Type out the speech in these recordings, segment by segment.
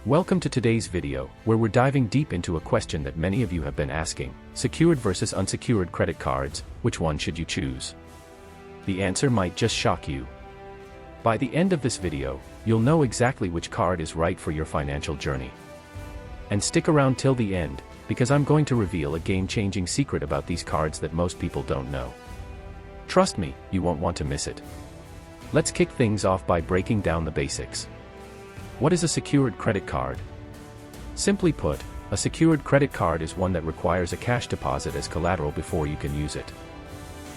Welcome to today's video, where we're diving deep into a question that many of you have been asking: secured versus unsecured credit cards, which one should you choose? The answer might just shock you. By the end of this video, you'll know exactly which card is right for your financial journey. And stick around till the end, because I'm going to reveal a game-changing secret about these cards that most people don't know. Trust me, you won't want to miss it. Let's kick things off by breaking down the basics. What is a secured credit card? Simply put, a secured credit card is one that requires a cash deposit as collateral before you can use it.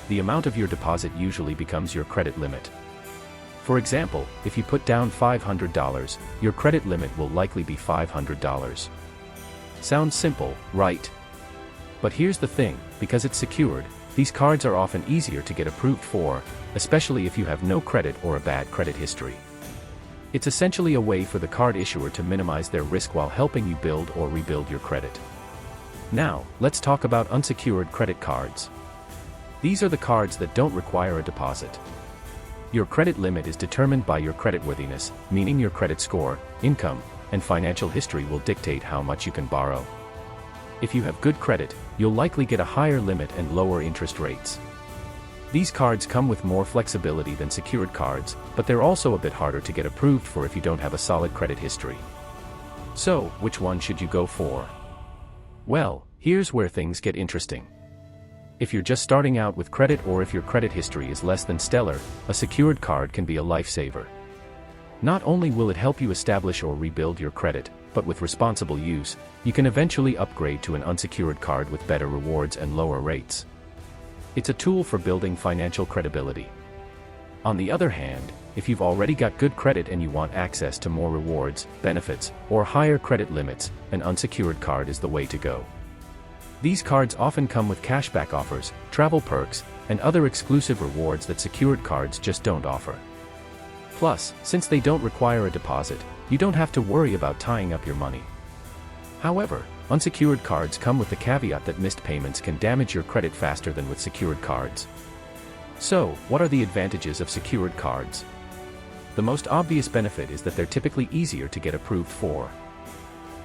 The amount of your deposit usually becomes your credit limit. For example, if you put down $500, your credit limit will likely be $500. Sounds simple, right? But here's the thing: because it's secured, these cards are often easier to get approved for, especially if you have no credit or a bad credit history. It's essentially a way for the card issuer to minimize their risk while helping you build or rebuild your credit. Now, let's talk about unsecured credit cards. These are the cards that don't require a deposit. Your credit limit is determined by your creditworthiness, meaning your credit score, income, and financial history will dictate how much you can borrow. If you have good credit, you'll likely get a higher limit and lower interest rates. These cards come with more flexibility than secured cards, but they're also a bit harder to get approved for if you don't have a solid credit history. So, which one should you go for? Well, here's where things get interesting. If you're just starting out with credit, or if your credit history is less than stellar, a secured card can be a lifesaver. Not only will it help you establish or rebuild your credit, but with responsible use, you can eventually upgrade to an unsecured card with better rewards and lower rates. It's a tool for building financial credibility. On the other hand, if you've already got good credit and you want access to more rewards, benefits, or higher credit limits, an unsecured card is the way to go. These cards often come with cashback offers, travel perks, and other exclusive rewards that secured cards just don't offer. Plus, since they don't require a deposit, you don't have to worry about tying up your money. However, unsecured cards come with the caveat that missed payments can damage your credit faster than with secured cards. So, what are the advantages of secured cards? The most obvious benefit is that they're typically easier to get approved for.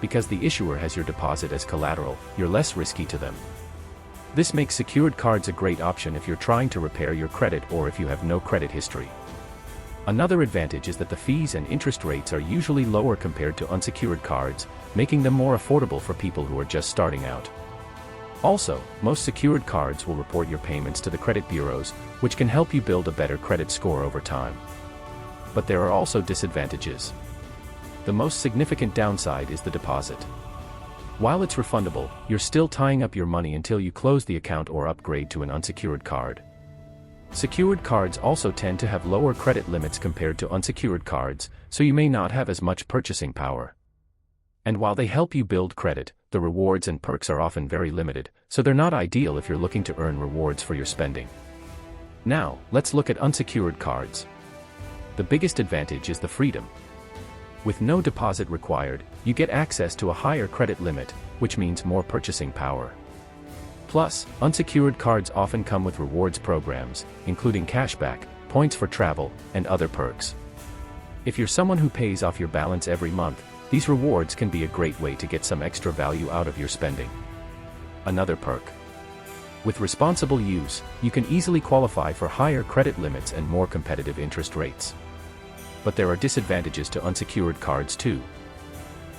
Because the issuer has your deposit as collateral, you're less risky to them. This makes secured cards a great option if you're trying to repair your credit or if you have no credit history. Another advantage is that the fees and interest rates are usually lower compared to unsecured cards, making them more affordable for people who are just starting out. Also, most secured cards will report your payments to the credit bureaus, which can help you build a better credit score over time. But there are also disadvantages. The most significant downside is the deposit. While it's refundable, you're still tying up your money until you close the account or upgrade to an unsecured card. Secured cards also tend to have lower credit limits compared to unsecured cards, so you may not have as much purchasing power. And while they help you build credit, the rewards and perks are often very limited, so they're not ideal if you're looking to earn rewards for your spending. Now, let's look at unsecured cards. The biggest advantage is the freedom. With no deposit required, you get access to a higher credit limit, which means more purchasing power. Plus, unsecured cards often come with rewards programs, including cashback, points for travel, and other perks. If you're someone who pays off your balance every month, these rewards can be a great way to get some extra value out of your spending. Another perk. With responsible use, you can easily qualify for higher credit limits and more competitive interest rates. But there are disadvantages to unsecured cards too.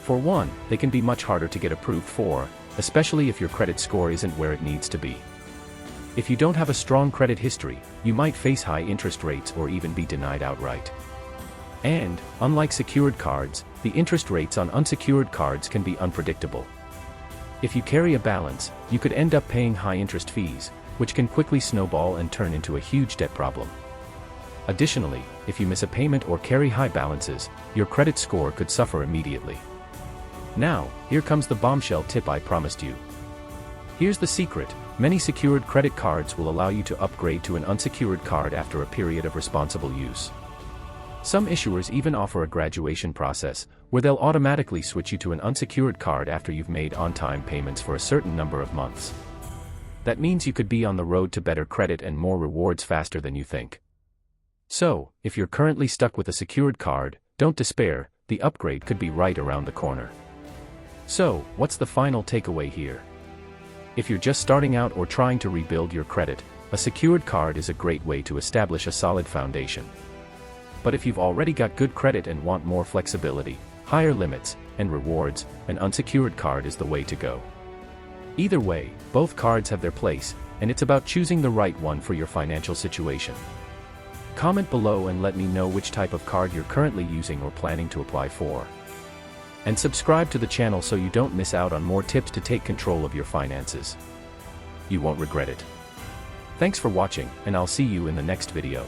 For one, they can be much harder to get approved for, especially if your credit score isn't where it needs to be. If you don't have a strong credit history, you might face high interest rates or even be denied outright. And, unlike secured cards, the interest rates on unsecured cards can be unpredictable. If you carry a balance, you could end up paying high interest fees, which can quickly snowball and turn into a huge debt problem. Additionally, if you miss a payment or carry high balances, your credit score could suffer immediately. Now, here comes the bombshell tip I promised you. Here's the secret: many secured credit cards will allow you to upgrade to an unsecured card after a period of responsible use. Some issuers even offer a graduation process, where they'll automatically switch you to an unsecured card after you've made on-time payments for a certain number of months. That means you could be on the road to better credit and more rewards faster than you think. So, if you're currently stuck with a secured card, don't despair. the upgrade could be right around the corner. So, what's the final takeaway here? If you're just starting out or trying to rebuild your credit, a secured card is a great way to establish a solid foundation. But if you've already got good credit and want more flexibility, higher limits, and rewards, an unsecured card is the way to go. Either way, both cards have their place, and it's about choosing the right one for your financial situation. Comment below and let me know which type of card you're currently using or planning to apply for. And subscribe to the channel so you don't miss out on more tips to take control of your finances. You won't regret it. Thanks for watching, and I'll see you in the next video.